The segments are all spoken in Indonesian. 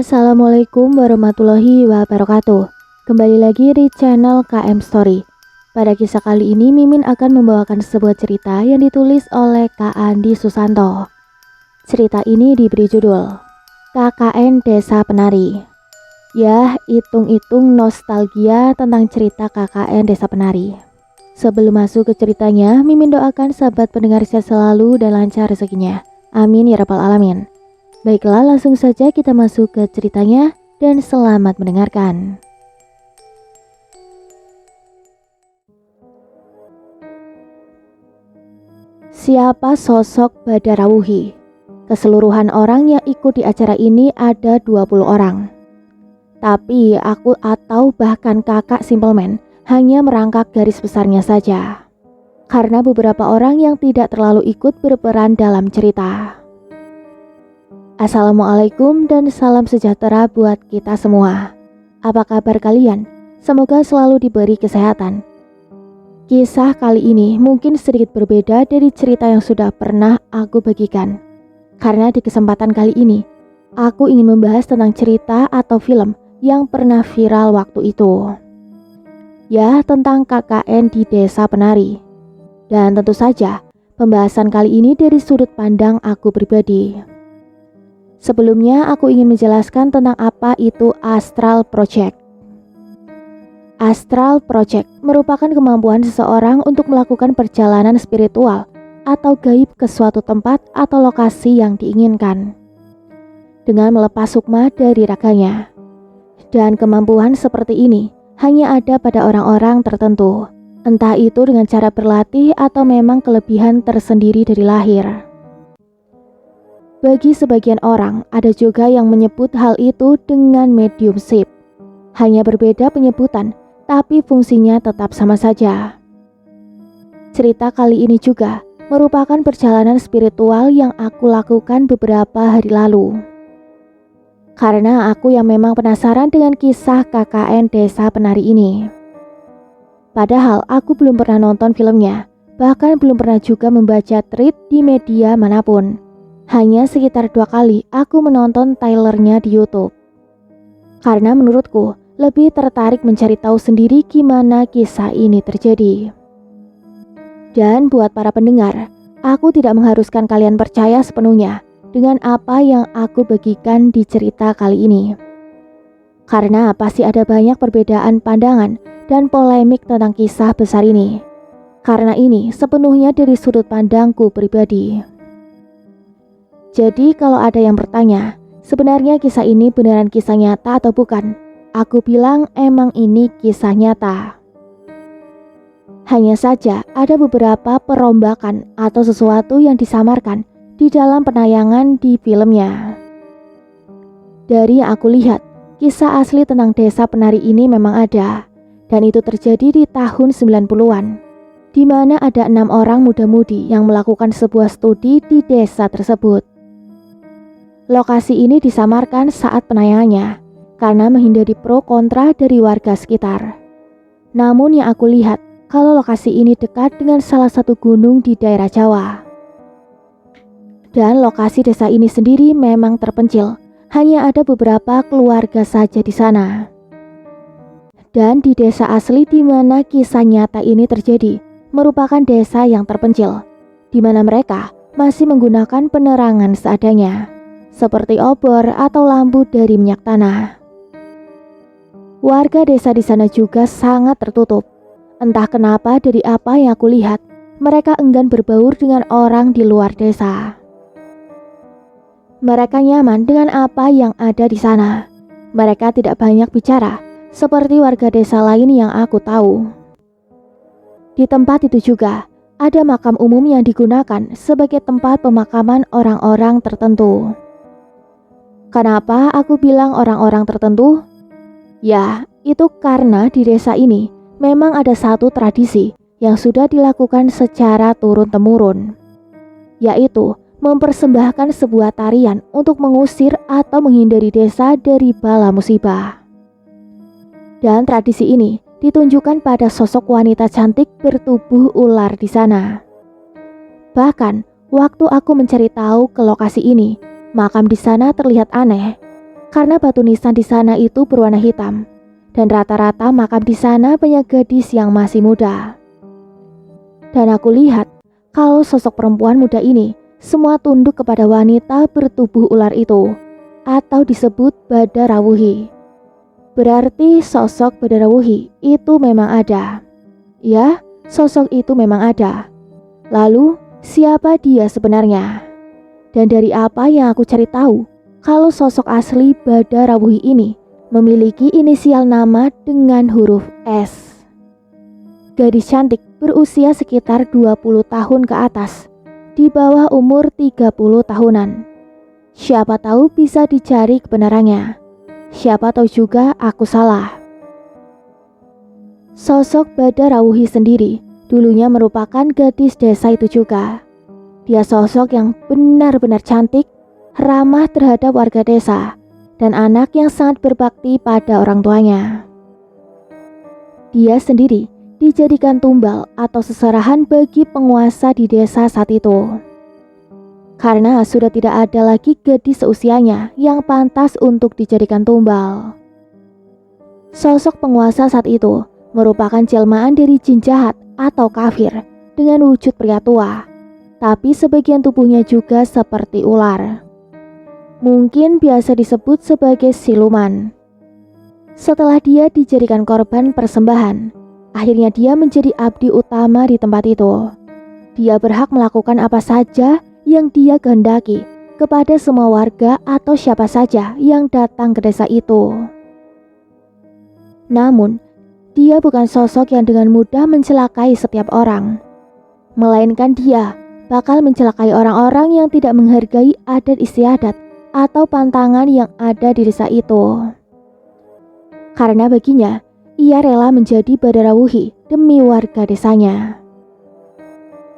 Assalamualaikum warahmatullahi wabarakatuh. Kembali lagi di channel KM Story. Pada kisah kali ini Mimin akan membawakan sebuah cerita yang ditulis oleh Kak Andi Susanto. Cerita ini diberi judul KKN Desa Penari. Ya, hitung-hitung nostalgia tentang cerita KKN Desa Penari. Sebelum masuk ke ceritanya, Mimin doakan sahabat pendengar sehat selalu dan lancar rezekinya. Amin ya rabbal alamin. Baiklah, langsung saja kita masuk ke ceritanya dan selamat mendengarkan. Siapa sosok Badarawuhi? Keseluruhan orang yang ikut di acara ini ada 20 orang. Tapi aku atau bahkan kakak Simpleman hanya merangkak garis besarnya saja. Karena beberapa orang yang tidak terlalu ikut berperan dalam cerita. Assalamualaikum dan salam sejahtera buat kita semua. Apa kabar kalian? Semoga selalu diberi kesehatan. Kisah kali ini mungkin sedikit berbeda dari cerita yang sudah pernah aku bagikan. Karena di kesempatan kali ini, aku ingin membahas tentang cerita atau film yang pernah viral waktu itu. Ya, tentang KKN di Desa Penari. Dan tentu saja, pembahasan kali ini dari sudut pandang aku pribadi. Sebelumnya aku ingin menjelaskan tentang apa itu Astral Project. Astral Project merupakan kemampuan seseorang untuk melakukan perjalanan spiritual atau gaib ke suatu tempat atau lokasi yang diinginkan dengan melepas sukma dari raganya. Dan kemampuan seperti ini hanya ada pada orang-orang tertentu, entah itu dengan cara berlatih atau memang kelebihan tersendiri dari lahir. Bagi sebagian orang, ada juga yang menyebut hal itu dengan mediumship. Hanya berbeda penyebutan, tapi fungsinya tetap sama saja. Cerita kali ini juga merupakan perjalanan spiritual yang aku lakukan beberapa hari lalu. Karena aku yang memang penasaran dengan kisah KKN Desa Penari ini. Padahal aku belum pernah nonton filmnya, bahkan belum pernah juga membaca tweet di media manapun. Hanya sekitar 2 kali aku menonton trailernya di YouTube. Karena menurutku lebih tertarik mencari tahu sendiri gimana kisah ini terjadi. Dan buat para pendengar, aku tidak mengharuskan kalian percaya sepenuhnya dengan apa yang aku bagikan di cerita kali ini. Karena pasti ada banyak perbedaan pandangan dan polemik tentang kisah besar ini. Karena ini sepenuhnya dari sudut pandangku pribadi. Jadi kalau ada yang bertanya, sebenarnya kisah ini beneran kisah nyata atau bukan? Aku bilang emang ini kisah nyata. Hanya saja ada beberapa perombakan atau sesuatu yang disamarkan di dalam penayangan di filmnya. Dari yang aku lihat, kisah asli tentang Desa Penari ini memang ada. Dan itu terjadi di tahun 90-an. Di mana ada 6 orang muda-mudi yang melakukan sebuah studi di desa tersebut. Lokasi ini disamarkan saat penayangannya karena menghindari pro kontra dari warga sekitar. Namun yang aku lihat, kalau lokasi ini dekat dengan salah satu gunung di daerah Jawa. Dan lokasi desa ini sendiri memang terpencil, hanya ada beberapa keluarga saja di sana. Dan di desa asli di mana kisah nyata ini terjadi, merupakan desa yang terpencil, di mana mereka masih menggunakan penerangan seadanya. Seperti obor atau lampu dari minyak tanah. Warga desa di sana juga sangat tertutup. Entah kenapa dari apa yang aku lihat, mereka enggan berbaur dengan orang di luar desa. Mereka nyaman dengan apa yang ada di sana. Mereka tidak banyak bicara, seperti warga desa lain yang aku tahu. Di tempat itu juga, ada makam umum yang digunakan sebagai tempat pemakaman orang-orang tertentu. Kenapa aku bilang orang-orang tertentu? Ya, itu karena di desa ini memang ada satu tradisi yang sudah dilakukan secara turun-temurun, yaitu mempersembahkan sebuah tarian untuk mengusir atau menghindari desa dari bala musibah. Dan tradisi ini ditunjukkan pada sosok wanita cantik bertubuh ular di sana. Bahkan, waktu aku mencari tahu ke lokasi ini, makam di sana terlihat aneh. karena batu nisan di sana itu berwarna hitam, dan rata-rata makam di sana banyak gadis yang masih muda. Dan aku lihat kalau sosok perempuan muda ini semua tunduk kepada wanita bertubuh ular itu, atau disebut Badarawuhi. Berarti sosok Badarawuhi itu memang ada. Ya, sosok itu memang ada. Lalu, siapa dia sebenarnya? Dan dari apa yang aku cari tahu, kalau sosok asli Badarawuhi ini memiliki inisial nama dengan huruf S. Gadis cantik berusia sekitar 20 tahun ke atas, di bawah umur 30 tahunan. Siapa tahu bisa dicari kebenarannya. Siapa tahu juga aku salah. Sosok Badarawuhi sendiri dulunya merupakan gadis desa itu juga. Dia sosok yang benar-benar cantik, ramah terhadap warga desa, dan anak yang sangat berbakti pada orang tuanya. Dia sendiri dijadikan tumbal atau seserahan bagi penguasa di desa saat itu. Karena sudah tidak ada lagi gadis seusianya yang pantas untuk dijadikan tumbal. Sosok penguasa saat itu merupakan jelmaan dari jin jahat atau kafir dengan wujud pria tua, tapi sebagian tubuhnya juga seperti ular. Mungkin biasa disebut sebagai siluman. Setelah dia dijadikan korban persembahan, akhirnya dia menjadi abdi utama di tempat itu. Dia berhak melakukan apa saja yang dia kehendaki kepada semua warga atau siapa saja yang datang ke desa itu. Namun, dia bukan sosok yang dengan mudah mencelakai setiap orang, melainkan dia bakal mencelakai orang-orang yang tidak menghargai adat istiadat atau pantangan yang ada di desa itu. Karena baginya, ia rela menjadi Badarawuhi demi warga desanya.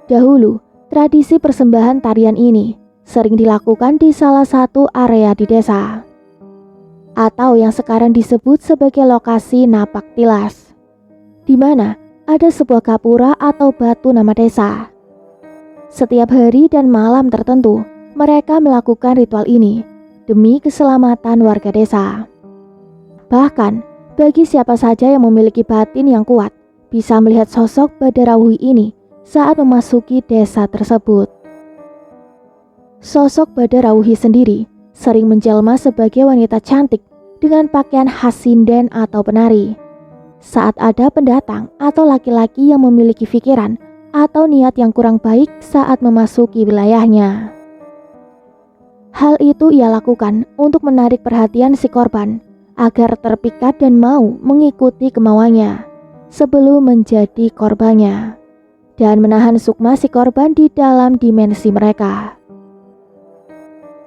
Dahulu, tradisi persembahan tarian ini sering dilakukan di salah satu area di desa, atau yang sekarang disebut sebagai lokasi napak tilas, di mana ada sebuah gapura atau batu nama desa. Setiap hari dan malam tertentu, mereka melakukan ritual ini demi keselamatan warga desa. Bahkan, bagi siapa saja yang memiliki batin yang kuat, bisa melihat sosok Badarawuhi ini saat memasuki desa tersebut. Sosok Badarawuhi sendiri sering menjelma sebagai wanita cantik dengan pakaian khas sinden atau penari. Saat ada pendatang atau laki-laki yang memiliki pikiran atau niat yang kurang baik saat memasuki wilayahnya. Hal itu ia lakukan untuk menarik perhatian si korban agar terpikat dan mau mengikuti kemauannya sebelum menjadi korbannya, dan menahan sukma si korban di dalam dimensi mereka.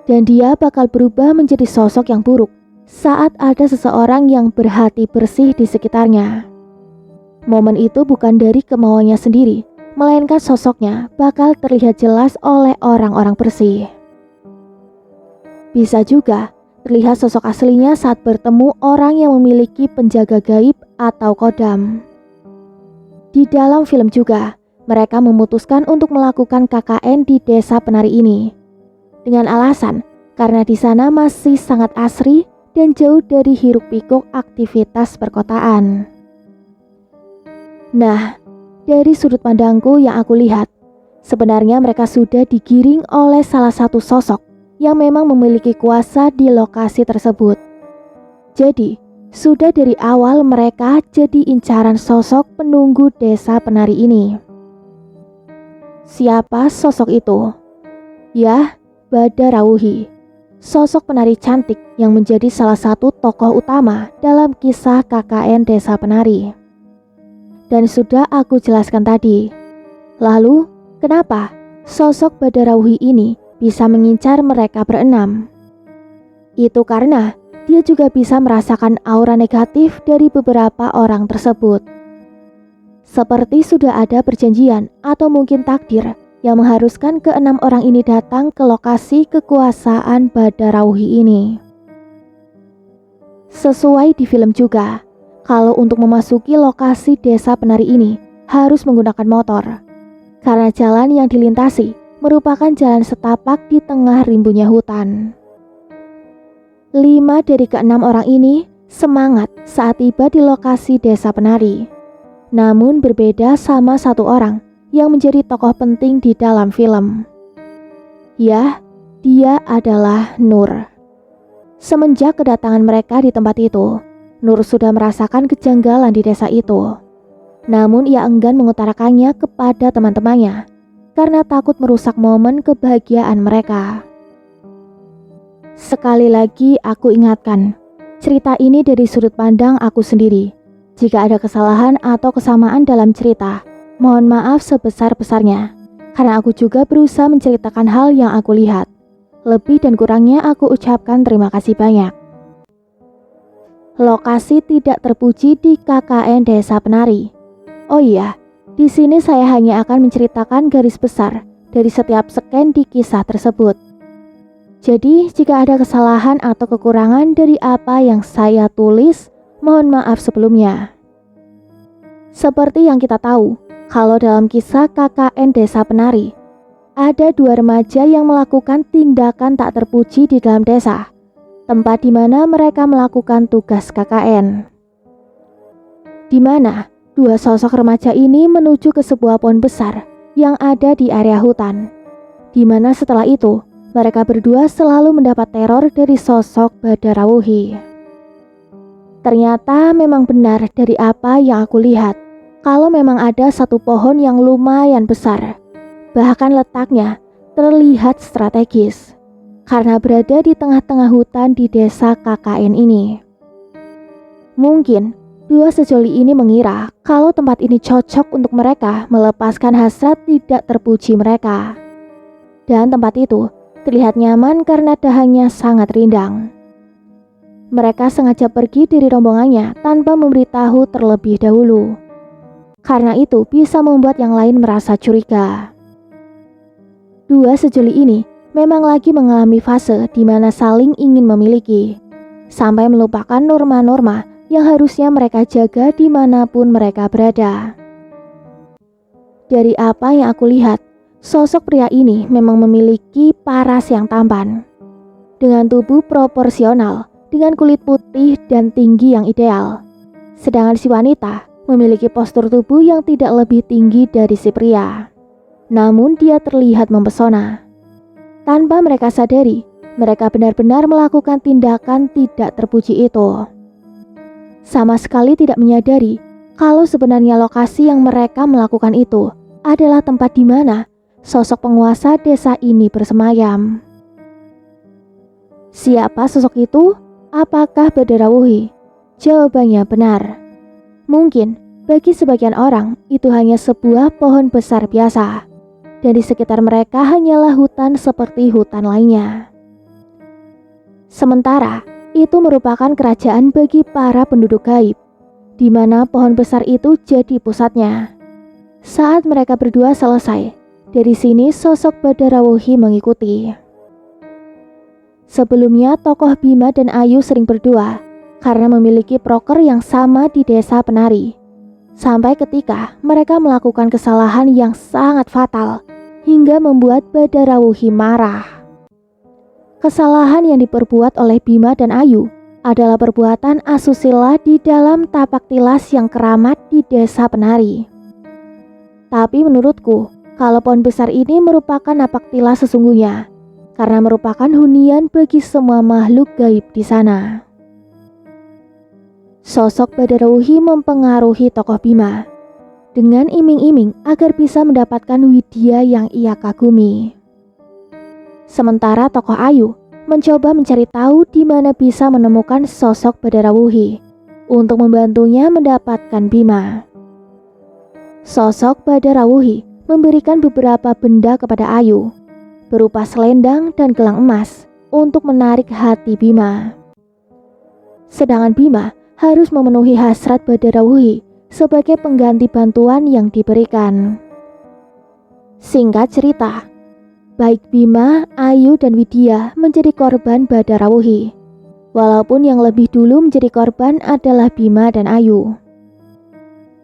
Dan dia bakal berubah menjadi sosok yang buruk saat ada seseorang yang berhati bersih di sekitarnya. Momen itu bukan dari kemauannya sendiri, melainkan sosoknya bakal terlihat jelas oleh orang-orang bersih. Bisa juga terlihat sosok aslinya saat bertemu orang yang memiliki penjaga gaib atau kodam. Di dalam film juga, mereka memutuskan untuk melakukan KKN di desa penari ini dengan alasan karena di sana masih sangat asri dan jauh dari hiruk-pikuk aktivitas perkotaan. Nah, dari sudut pandangku yang aku lihat, sebenarnya mereka sudah digiring oleh salah satu sosok yang memang memiliki kuasa di lokasi tersebut. Jadi, sudah dari awal mereka jadi incaran sosok penunggu desa penari ini. Siapa sosok itu? Ya, Badarawuhi, sosok penari cantik yang menjadi salah satu tokoh utama dalam kisah KKN Desa Penari. Dan sudah aku jelaskan tadi. Lalu, kenapa sosok Badarawuhi ini bisa mengincar mereka berenam? Itu karena dia juga bisa merasakan aura negatif dari beberapa orang tersebut. Seperti sudah ada perjanjian atau mungkin takdir yang mengharuskan keenam orang ini datang ke lokasi kekuasaan Badarawuhi ini. Sesuai di film juga, kalau untuk memasuki lokasi desa penari ini harus menggunakan motor, karena jalan yang dilintasi merupakan jalan setapak di tengah rimbunnya hutan. 5 dari ke-6 orang ini semangat saat tiba di lokasi desa penari. Namun berbeda sama satu orang yang menjadi tokoh penting di dalam film. Ya, dia adalah Nur. Semenjak kedatangan mereka di tempat itu, Nur sudah merasakan kejanggalan di desa itu. Namun ia enggan mengutarakannya kepada teman-temannya karena takut merusak momen kebahagiaan mereka. Sekali lagi aku ingatkan, cerita ini dari sudut pandang aku sendiri. Jika ada kesalahan atau kesamaan dalam cerita, mohon maaf sebesar-besarnya, karena aku juga berusaha menceritakan hal yang aku lihat. Lebih dan kurangnya aku ucapkan terima kasih banyak. Lokasi tidak terpuji di KKN Desa Penari. Oh iya, di sini saya hanya akan menceritakan garis besar dari setiap scan di kisah tersebut. Jadi, jika ada kesalahan atau kekurangan dari apa yang saya tulis, mohon maaf sebelumnya. Seperti yang kita tahu, kalau dalam kisah KKN Desa Penari, ada 2 remaja yang melakukan tindakan tak terpuji di dalam desa, tempat di mana mereka melakukan tugas KKN. Di mana 2 sosok remaja ini menuju ke sebuah pohon besar yang ada di area hutan, di mana setelah itu mereka berdua selalu mendapat teror dari sosok Badarawuhi. Ternyata memang benar dari apa yang aku lihat, kalau memang ada satu pohon yang lumayan besar, bahkan letaknya terlihat strategis, karena berada di tengah-tengah hutan di desa KKN ini. Mungkin 2 sejoli ini mengira kalau tempat ini cocok untuk mereka melepaskan hasrat tidak terpuji mereka. Dan tempat itu terlihat nyaman karena dahannya sangat rindang. Mereka sengaja pergi dari rombongannya tanpa memberitahu terlebih dahulu. Karena itu bisa membuat yang lain merasa curiga. 2 sejoli ini memang lagi mengalami fase di mana saling ingin memiliki, sampai melupakan norma-norma yang harusnya mereka jaga dimanapun mereka berada. Dari apa yang aku lihat, sosok pria ini memang memiliki paras yang tampan, dengan tubuh proporsional, dengan kulit putih dan tinggi yang ideal. Sedangkan si wanita memiliki postur tubuh yang tidak lebih tinggi dari si pria. Namun dia terlihat mempesona. Tanpa mereka sadari, mereka benar-benar melakukan tindakan tidak terpuji itu. Sama sekali tidak menyadari kalau sebenarnya lokasi yang mereka melakukan itu adalah tempat di mana sosok penguasa desa ini bersemayam. Siapa sosok itu? Apakah Badarawuhi? Jawabannya benar. Mungkin bagi sebagian orang itu hanya sebuah pohon besar biasa, dan di sekitar mereka hanyalah hutan seperti hutan lainnya. Sementara itu merupakan kerajaan bagi para penduduk gaib, di mana pohon besar itu jadi pusatnya. Saat mereka berdua selesai, dari sini sosok Badarawuhi mengikuti. Sebelumnya tokoh Bima dan Ayu sering berdua karena memiliki proker yang sama di desa Penari. Sampai ketika mereka melakukan kesalahan yang sangat fatal hingga membuat Badarawuhi marah. Kesalahan yang diperbuat oleh Bima dan Ayu adalah perbuatan asusila di dalam tapak tilas yang keramat di desa Penari. Tapi menurutku, kalau pohon besar ini merupakan napak tilas sesungguhnya, karena merupakan hunian bagi semua makhluk gaib di sana. Sosok Badarawuhi mempengaruhi tokoh Bima dengan iming-iming agar bisa mendapatkan widya yang ia kagumi. Sementara tokoh Ayu mencoba mencari tahu di mana bisa menemukan sosok Badarawuhi untuk membantunya mendapatkan Bima. Sosok Badarawuhi memberikan beberapa benda kepada Ayu, berupa selendang dan gelang emas untuk menarik hati Bima. Sedangkan Bima harus memenuhi hasrat Badarawuhi sebagai pengganti bantuan yang diberikan. Singkat cerita, baik Bima, Ayu, dan Widya menjadi korban Badarawuhi, walaupun yang lebih dulu menjadi korban adalah Bima dan Ayu.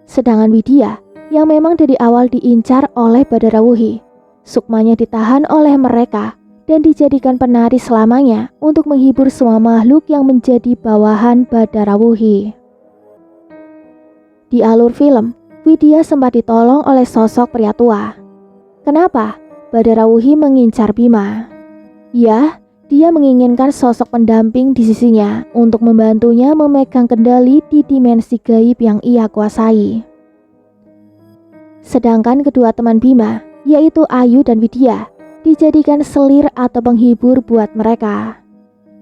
Sedangkan Widya yang memang dari awal diincar oleh Badarawuhi, sukmanya ditahan oleh mereka dan dijadikan penari selamanya untuk menghibur semua makhluk yang menjadi bawahan Badarawuhi. Di alur film, Widya sempat ditolong oleh sosok pria tua. Kenapa Badarawuhi mengincar Bima? Ya, dia menginginkan sosok pendamping di sisinya untuk membantunya memegang kendali di dimensi gaib yang ia kuasai. Sedangkan kedua teman Bima, yaitu Ayu dan Widya, dijadikan selir atau penghibur buat mereka.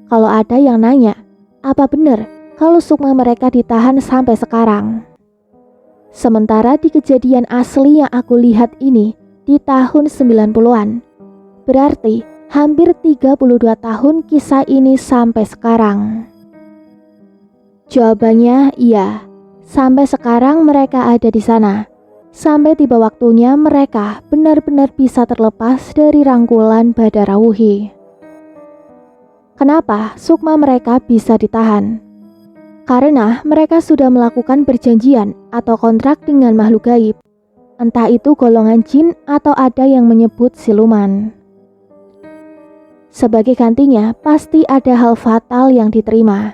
Kalau ada yang nanya, apa benar kalau sukma mereka ditahan sampai sekarang? Sementara di kejadian asli yang aku lihat ini di tahun 90-an, berarti hampir 32 tahun kisah ini sampai sekarang. Jawabannya iya, sampai sekarang mereka ada di sana. Sampai tiba waktunya mereka benar-benar bisa terlepas dari rangkulan Badarawuhi. Kenapa sukma mereka bisa ditahan? Karena mereka sudah melakukan perjanjian atau kontrak dengan makhluk gaib. Entah itu golongan jin atau ada yang menyebut siluman. Sebagai gantinya, pasti ada hal fatal yang diterima.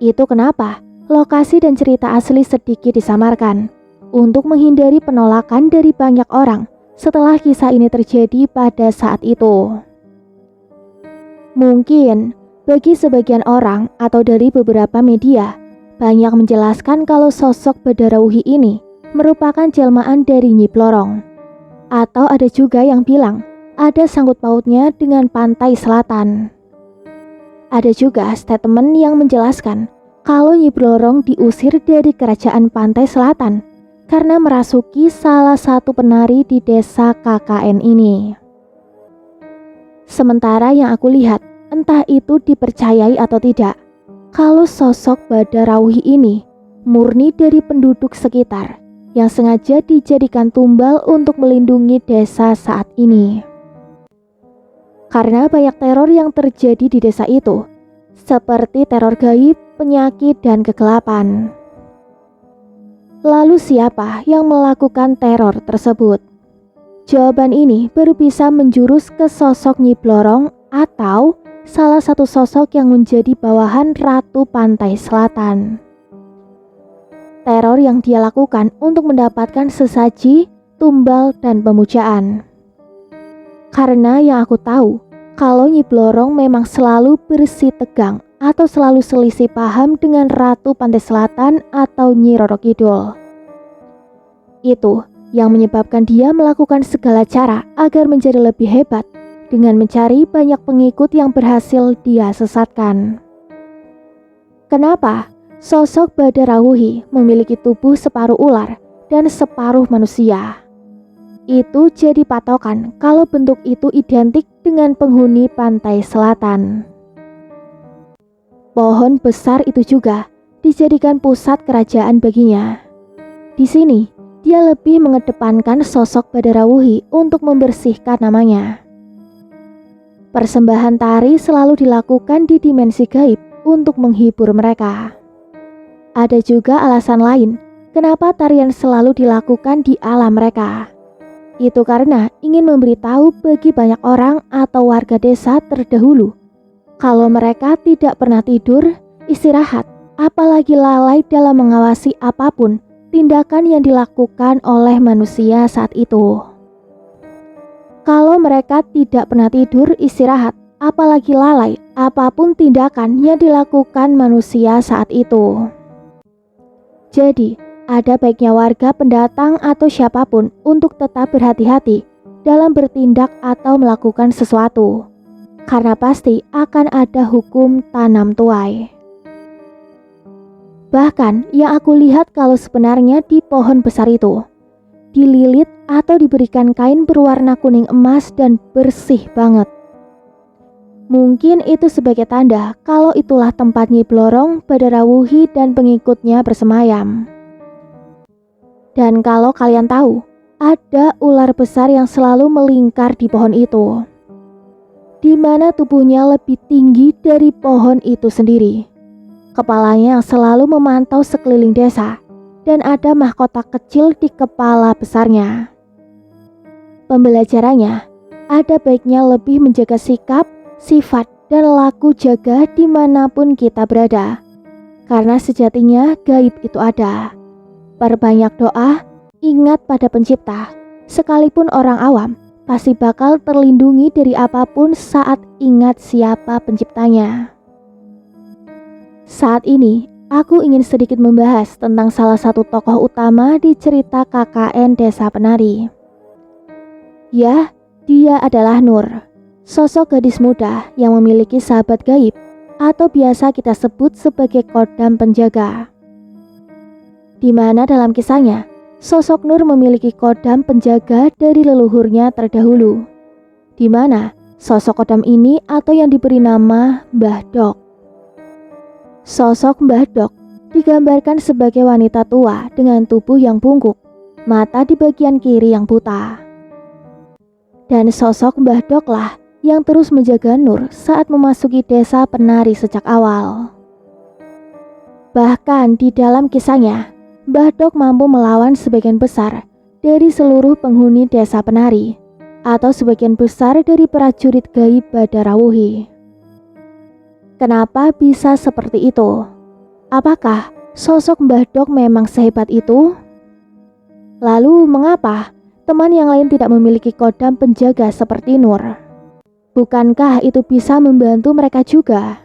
Itu kenapa lokasi dan cerita asli sedikit disamarkan untuk menghindari penolakan dari banyak orang setelah kisah ini terjadi pada saat itu. Mungkin bagi sebagian orang atau dari beberapa media, banyak menjelaskan kalau sosok Badarawuhi ini merupakan jelmaan dari Nyi Blorong. Atau ada juga yang bilang ada sangkut pautnya dengan pantai selatan. Ada juga statement yang menjelaskan kalau Nyi Blorong diusir dari kerajaan pantai selatan karena merasuki salah satu penari di desa KKN ini. Sementara yang aku lihat, entah itu dipercayai atau tidak, kalau sosok Badarawuhi ini murni dari penduduk sekitar yang sengaja dijadikan tumbal untuk melindungi desa saat ini. Karena banyak teror yang terjadi di desa itu, seperti teror gaib, penyakit, dan kegelapan. Lalu siapa yang melakukan teror tersebut? Jawaban ini baru bisa menjurus ke sosok Nyi Blorong atau salah satu sosok yang menjadi bawahan Ratu Pantai Selatan. Teror yang dia lakukan untuk mendapatkan sesaji, tumbal, dan pemujaan. Karena yang aku tahu, kalau Nyi Blorong memang selalu bersih tegang atau selalu selisih paham dengan Ratu Pantai Selatan atau Nyi Roro Kidul. Itu yang menyebabkan dia melakukan segala cara agar menjadi lebih hebat dengan mencari banyak pengikut yang berhasil dia sesatkan. Kenapa sosok Badarawuhi memiliki tubuh separuh ular dan separuh manusia? Itu jadi patokan kalau bentuk itu identik dengan penghuni pantai selatan. Pohon besar itu juga dijadikan pusat kerajaan baginya. Di sini, dia lebih mengedepankan sosok Badarawuhi untuk membersihkan namanya. Persembahan tari selalu dilakukan di dimensi gaib untuk menghibur mereka. Ada juga alasan lain kenapa tarian selalu dilakukan di alam mereka. Itu karena ingin memberitahu bagi banyak orang atau warga desa terdahulu kalau mereka tidak pernah tidur, istirahat, apalagi lalai dalam mengawasi apapun tindakan yang dilakukan oleh manusia saat itu. Kalau mereka tidak pernah tidur, istirahat, apalagi lalai, apapun tindakan yang dilakukan manusia saat itu. Jadi, ada baiknya warga pendatang atau siapapun untuk tetap berhati-hati dalam bertindak atau melakukan sesuatu. Karena pasti akan ada hukum tanam tuai. Bahkan yang aku lihat kalau sebenarnya di pohon besar itu dililit atau diberikan kain berwarna kuning emas dan bersih banget. Mungkin itu sebagai tanda kalau itulah tempat Nyi Blorong, Badarawuhi, dan pengikutnya bersemayam. Dan kalau kalian tahu, ada ular besar yang selalu melingkar di pohon itu, di mana tubuhnya lebih tinggi dari pohon itu sendiri. Kepalanya yang selalu memantau sekeliling desa, dan ada mahkota kecil di kepala besarnya. Pembelajarannya, ada baiknya lebih menjaga sikap, sifat, dan laku jaga dimanapun kita berada. Karena sejatinya gaib itu ada. Perbanyak doa, ingat pada pencipta. Sekalipun orang awam, pasti bakal terlindungi dari apapun saat ingat siapa penciptanya. Saat ini, aku ingin sedikit membahas tentang salah satu tokoh utama di cerita KKN Desa Penari. Ya, dia adalah Nur, sosok gadis muda yang memiliki sahabat gaib atau biasa kita sebut sebagai kodam penjaga. Di mana dalam kisahnya, sosok Nur memiliki kodam penjaga dari leluhurnya terdahulu. Di mana sosok kodam ini atau yang diberi nama Mbah Dok. Sosok Mbah Dok digambarkan sebagai wanita tua dengan tubuh yang bungkuk, mata di bagian kiri yang buta. Dan sosok Mbah Dok lah yang terus menjaga Nur saat memasuki desa Penari sejak awal. Bahkan di dalam kisahnya, Mbah Dok mampu melawan sebagian besar dari seluruh penghuni desa Penari atau sebagian besar dari prajurit gaib Badarawuhi. Kenapa bisa seperti itu? Apakah sosok Mbah Dok memang sehebat itu? Lalu mengapa teman yang lain tidak memiliki kodam penjaga seperti Nur? Bukankah itu bisa membantu mereka juga?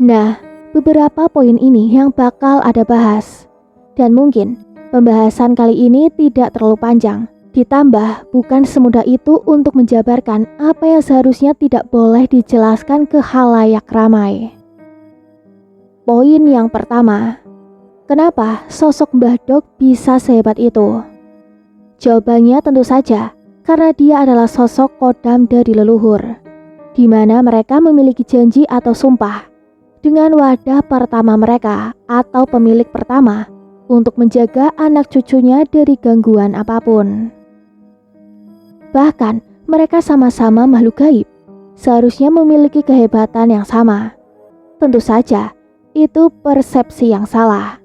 Nah, beberapa poin ini yang bakal ada bahas. Dan mungkin pembahasan kali ini tidak terlalu panjang. Ditambah bukan semudah itu untuk menjabarkan apa yang seharusnya tidak boleh dijelaskan ke khalayak ramai. Poin yang pertama, kenapa sosok Mbah Dok bisa sehebat itu? Jawabannya tentu saja karena dia adalah sosok kodam dari leluhur, di mana mereka memiliki janji atau sumpah dengan wadah pertama mereka atau pemilik pertama untuk menjaga anak cucunya dari gangguan apapun. Bahkan mereka sama-sama makhluk gaib, seharusnya memiliki kehebatan yang sama. Tentu saja itu persepsi yang salah.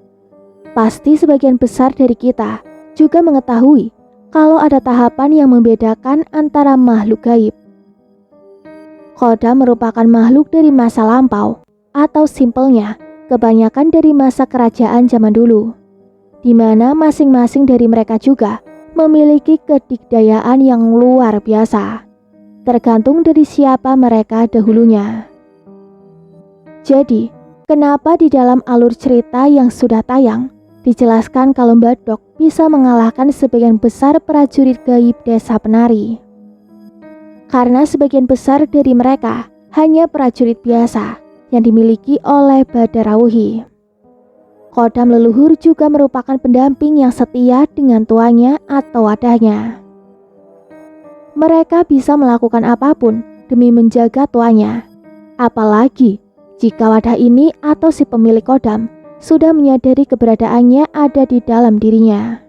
Pasti sebagian besar dari kita juga mengetahui kalau ada tahapan yang membedakan antara makhluk gaib. Kodam merupakan makhluk dari masa lampau atau simpelnya kebanyakan dari masa kerajaan zaman dulu, di mana masing-masing dari mereka juga memiliki kedikdayaan yang luar biasa, tergantung dari siapa mereka dahulunya. Jadi, kenapa di dalam alur cerita yang sudah tayang dijelaskan kalau Mbah Dok bisa mengalahkan sebagian besar prajurit gaib desa Penari? Karena sebagian besar dari mereka hanya prajurit biasa yang dimiliki oleh Badarawuhi. Kodam leluhur juga merupakan pendamping yang setia dengan tuanya atau wadahnya. Mereka bisa melakukan apapun demi menjaga tuanya, apalagi jika wadah ini atau si pemilik kodam sudah menyadari keberadaannya ada di dalam dirinya.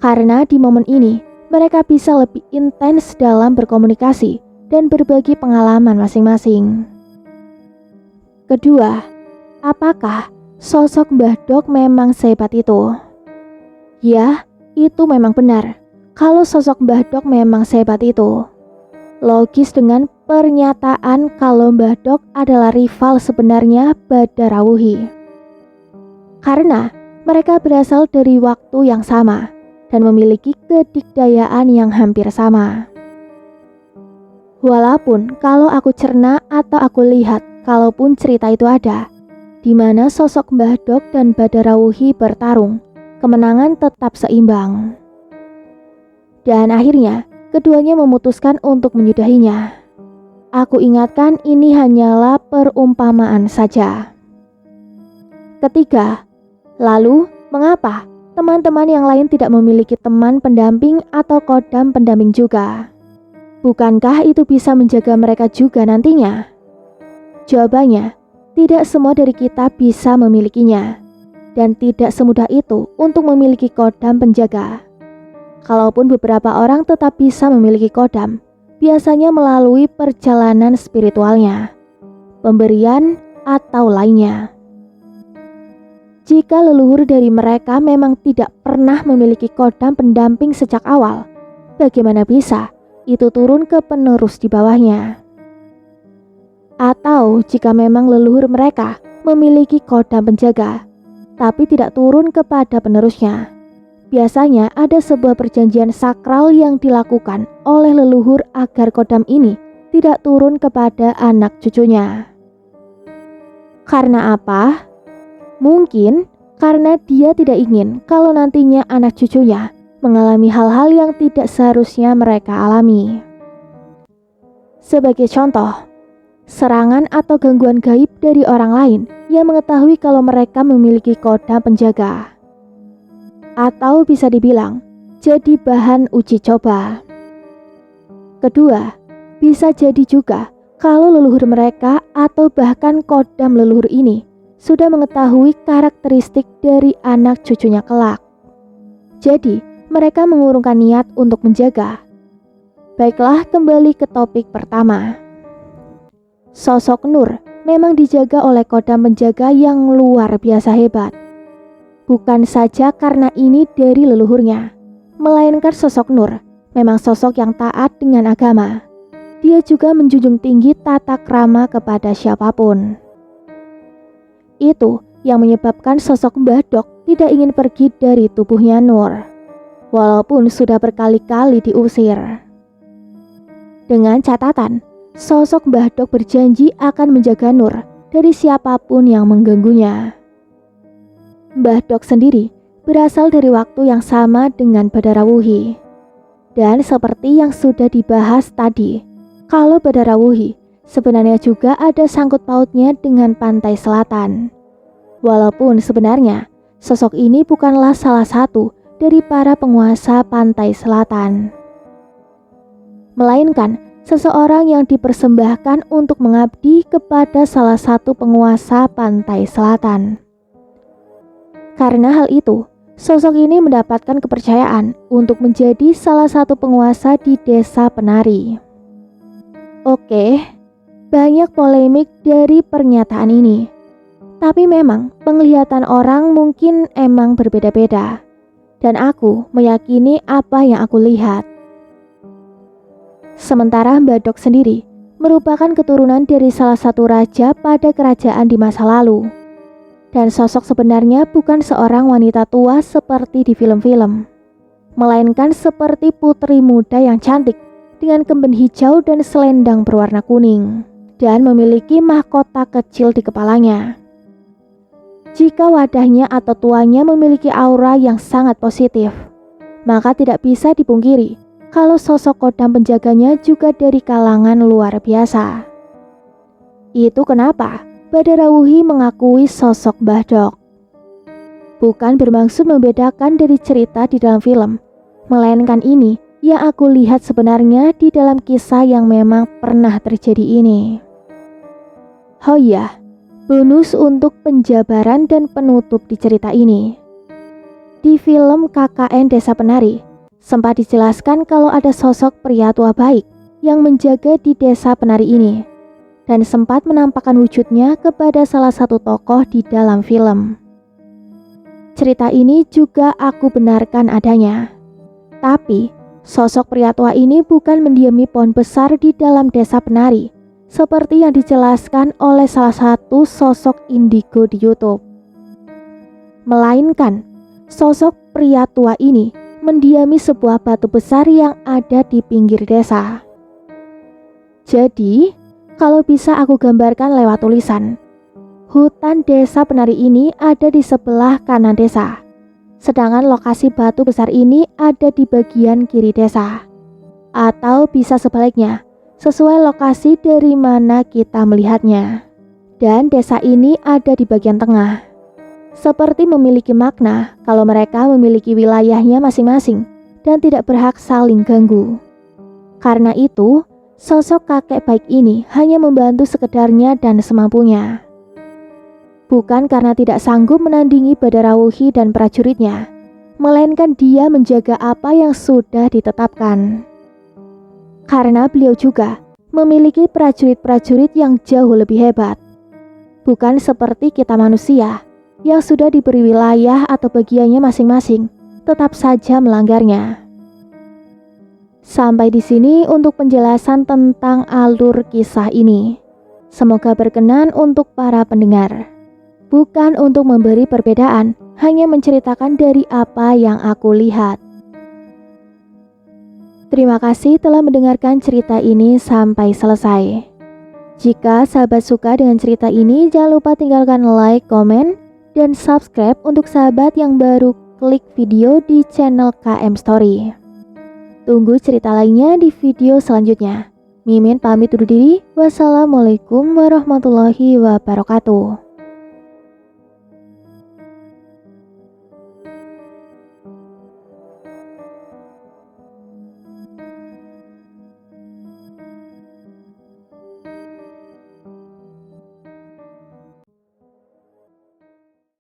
Karena di momen ini, mereka bisa lebih intens dalam berkomunikasi dan berbagi pengalaman masing-masing. Kedua, apakah sosok Mbah Dok memang sehebat itu? Ya, itu memang benar. Kalau sosok Mbah Dok memang sehebat itu, logis dengan pernyataan kalau Mbah Dok adalah rival sebenarnya Badarawuhi. Karena mereka berasal dari waktu yang sama dan memiliki kedikdayaan yang hampir sama. Walaupun kalau aku cerna atau aku lihat kalaupun cerita itu ada, di mana sosok Mbah Dok dan Badarawuhi bertarung, kemenangan tetap seimbang. Dan akhirnya, keduanya memutuskan untuk menyudahinya. Aku ingatkan ini hanyalah perumpamaan saja. Ketiga, lalu mengapa teman-teman yang lain tidak memiliki teman pendamping atau kodam pendamping juga? Bukankah itu bisa menjaga mereka juga nantinya? Jawabannya, tidak semua dari kita bisa memilikinya, dan tidak semudah itu untuk memiliki kodam penjaga. Kalaupun beberapa orang tetap bisa memiliki kodam, biasanya melalui perjalanan spiritualnya, pemberian, atau lainnya. Jika leluhur dari mereka memang tidak pernah memiliki kodam pendamping sejak awal, bagaimana bisa itu turun ke penerus di bawahnya? Atau jika memang leluhur mereka memiliki kodam penjaga, tapi tidak turun kepada penerusnya, biasanya ada sebuah perjanjian sakral yang dilakukan oleh leluhur agar kodam ini tidak turun kepada anak cucunya. Karena apa? Mungkin karena dia tidak ingin kalau nantinya anak cucunya mengalami hal-hal yang tidak seharusnya mereka alami. Sebagai contoh, serangan atau gangguan gaib dari orang lain yang mengetahui kalau mereka memiliki kodam penjaga. Atau bisa dibilang, jadi bahan uji coba. Kedua, bisa jadi juga kalau leluhur mereka atau bahkan kodam leluhur ini sudah mengetahui karakteristik dari anak cucunya kelak. Jadi, mereka mengurungkan niat untuk menjaga. Baiklah, kembali ke topik pertama. Sosok Nur memang dijaga oleh kodam penjaga yang luar biasa hebat. Bukan saja karena ini dari leluhurnya, melainkan sosok Nur memang sosok yang taat dengan agama. Dia juga menjunjung tinggi tata krama kepada siapapun. Itu yang menyebabkan sosok Mbah Dok tidak ingin pergi dari tubuhnya Nur, walaupun sudah berkali-kali diusir. Dengan catatan, sosok Mbah Dok berjanji akan menjaga Nur dari siapapun yang mengganggunya. Mbah Dok sendiri berasal dari waktu yang sama dengan Badara Wuhi. Dan seperti yang sudah dibahas tadi, kalau Badara Wuhi sebenarnya juga ada sangkut pautnya dengan pantai selatan. Walaupun sebenarnya sosok ini bukanlah salah satu dari para penguasa pantai selatan, melainkan seseorang yang dipersembahkan untuk mengabdi kepada salah satu penguasa pantai selatan. Karena hal itu, sosok ini mendapatkan kepercayaan untuk menjadi salah satu penguasa di desa penari. Oke, banyak polemik dari pernyataan ini. Tapi memang penglihatan orang mungkin emang berbeda-beda. Dan aku meyakini apa yang aku lihat. Sementara Mbah Dok sendiri merupakan keturunan dari salah satu raja pada kerajaan di masa lalu. Dan sosok sebenarnya bukan seorang wanita tua seperti di film-film, melainkan seperti putri muda yang cantik dengan kemben hijau dan selendang berwarna kuning, dan memiliki mahkota kecil di kepalanya. Jika wadahnya atau tuanya memiliki aura yang sangat positif, maka tidak bisa dipungkiri kalau sosok kodam penjaganya juga dari kalangan luar biasa. Itu kenapa Badara Wuhi mengakui sosok Mbah Dok. Bukan bermaksud membedakan dari cerita di dalam film, melainkan ini yang aku lihat sebenarnya di dalam kisah yang memang pernah terjadi ini. Oh iya, bonus untuk penjabaran dan penutup di cerita ini. Di film KKN Desa Penari, sempat dijelaskan kalau ada sosok pria tua baik yang menjaga di desa penari ini, dan sempat menampakkan wujudnya kepada salah satu tokoh di dalam film. Cerita ini juga aku benarkan adanya. Tapi, sosok pria tua ini bukan mendiami pohon besar di dalam desa penari, seperti yang dijelaskan oleh salah satu sosok indigo di YouTube. Melainkan, sosok pria tua ini mendiami sebuah batu besar yang ada di pinggir desa. Jadi, kalau bisa aku gambarkan lewat tulisan, hutan desa penari ini ada di sebelah kanan desa, sedangkan lokasi batu besar ini ada di bagian kiri desa. Atau bisa sebaliknya, sesuai lokasi dari mana kita melihatnya. Dan desa ini ada di bagian tengah. Seperti memiliki makna kalau mereka memiliki wilayahnya masing-masing dan tidak berhak saling ganggu. Karena itu, sosok kakek baik ini hanya membantu sekedarnya dan semampunya. Bukan karena tidak sanggup menandingi Badara Wuhi dan prajuritnya, melainkan dia menjaga apa yang sudah ditetapkan. Karena beliau juga memiliki prajurit-prajurit yang jauh lebih hebat. Bukan seperti kita manusia yang sudah diberi wilayah atau bagiannya masing-masing, tetap saja melanggarnya. Sampai di sini untuk penjelasan tentang alur kisah ini. Semoga berkenan untuk para pendengar. Bukan untuk memberi perbedaan, hanya menceritakan dari apa yang aku lihat. Terima kasih telah mendengarkan cerita ini sampai selesai. Jika sahabat suka dengan cerita ini, jangan lupa tinggalkan like, komen, dan subscribe untuk sahabat yang baru klik video di channel KM Story. Tunggu cerita lainnya di video selanjutnya. Mimin pamit undur diri. Wassalamualaikum warahmatullahi wabarakatuh.